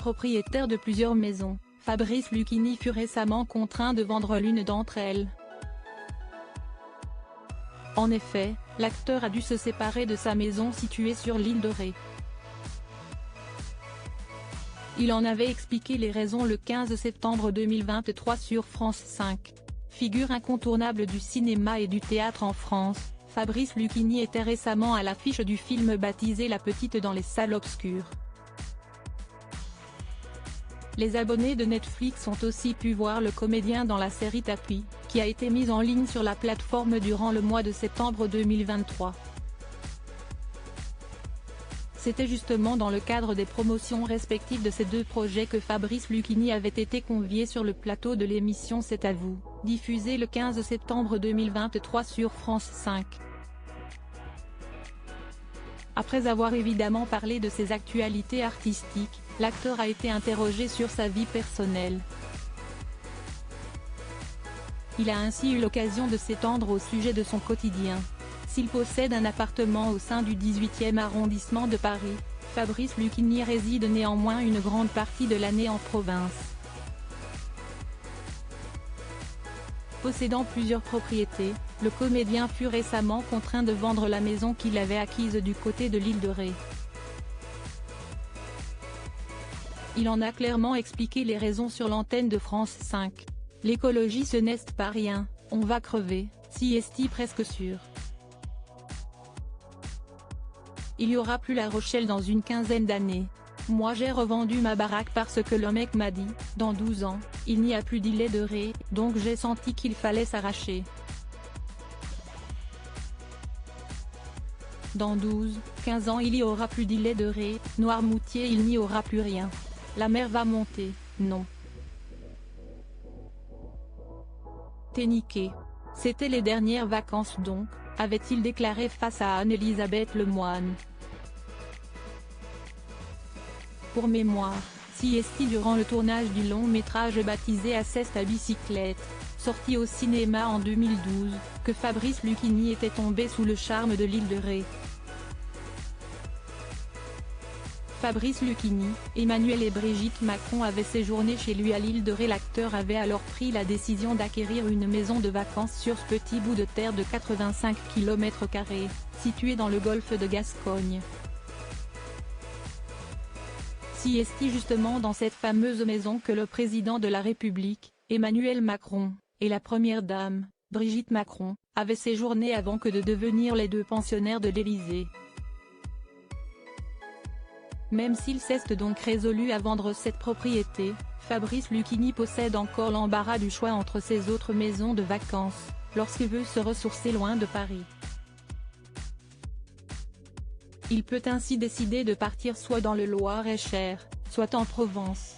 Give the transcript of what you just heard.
propriétaire de plusieurs maisons, Fabrice Lucchini fut récemment contraint de vendre l'une d'entre elles. En effet, l'acteur a dû se séparer de sa maison située sur l'île de Ré. Il en avait expliqué les raisons le 15 septembre 2023 sur France 5. Figure incontournable du cinéma et du théâtre en France, Fabrice Lucchini était récemment à l'affiche du film baptisé La Petite dans les salles obscures. Les abonnés de Netflix ont aussi pu voir le comédien dans la série Tapis, qui a été mise en ligne sur la plateforme durant le mois de septembre 2023. C'était justement dans le cadre des promotions respectives de ces deux projets que Fabrice Lucchini avait été convié sur le plateau de l'émission C'est à vous, diffusée le 15 septembre 2023 sur France 5. Après avoir évidemment parlé de ses actualités artistiques, l'acteur a été interrogé sur sa vie personnelle. Il a ainsi eu l'occasion de s'étendre au sujet de son quotidien. S'il possède un appartement au sein du 18e arrondissement de Paris, Fabrice Lucchini réside néanmoins une grande partie de l'année en province. Possédant plusieurs propriétés, le comédien fut récemment contraint de vendre la maison qu'il avait acquise du côté de l'île de Ré. Il en a clairement expliqué les raisons sur l'antenne de France 5. L'écologie ce n'est pas rien, on va crever, si est presque sûr. Il y aura plus La Rochelle dans une quinzaine d'années. Moi j'ai revendu ma baraque parce que le mec m'a dit, dans 12 ans, il n'y a plus d'île de Ré, donc j'ai senti qu'il fallait s'arracher. Dans 12-15 ans il y aura plus d'île de Ré, Noirmoutier il n'y aura plus rien. La mer va monter, non. T'es niqué. C'était les dernières vacances donc, avait-il déclaré face à Anne-Elisabeth Lemoine. Pour mémoire, si est durant le tournage du long-métrage baptisé Assest à bicyclette, sorti au cinéma en 2012, que Fabrice Lucchini était tombé sous le charme de l'île de Ré. Fabrice Lucchini, Emmanuel et Brigitte Macron avaient séjourné chez lui à l'île de Ré. L'acteur avait alors pris la décision d'acquérir une maison de vacances sur ce petit bout de terre de 85 km², situé dans le golfe de Gascogne. Si est justement dans cette fameuse maison que le président de la République, Emmanuel Macron, et la première dame, Brigitte Macron, avaient séjourné avant que de devenir les deux pensionnaires de l'Élysée. Même s'il s'est donc résolu à vendre cette propriété, Fabrice Lucchini possède encore l'embarras du choix entre ses autres maisons de vacances, lorsqu'il veut se ressourcer loin de Paris. Il peut ainsi décider de partir soit dans le Loir-et-Cher, soit en Provence.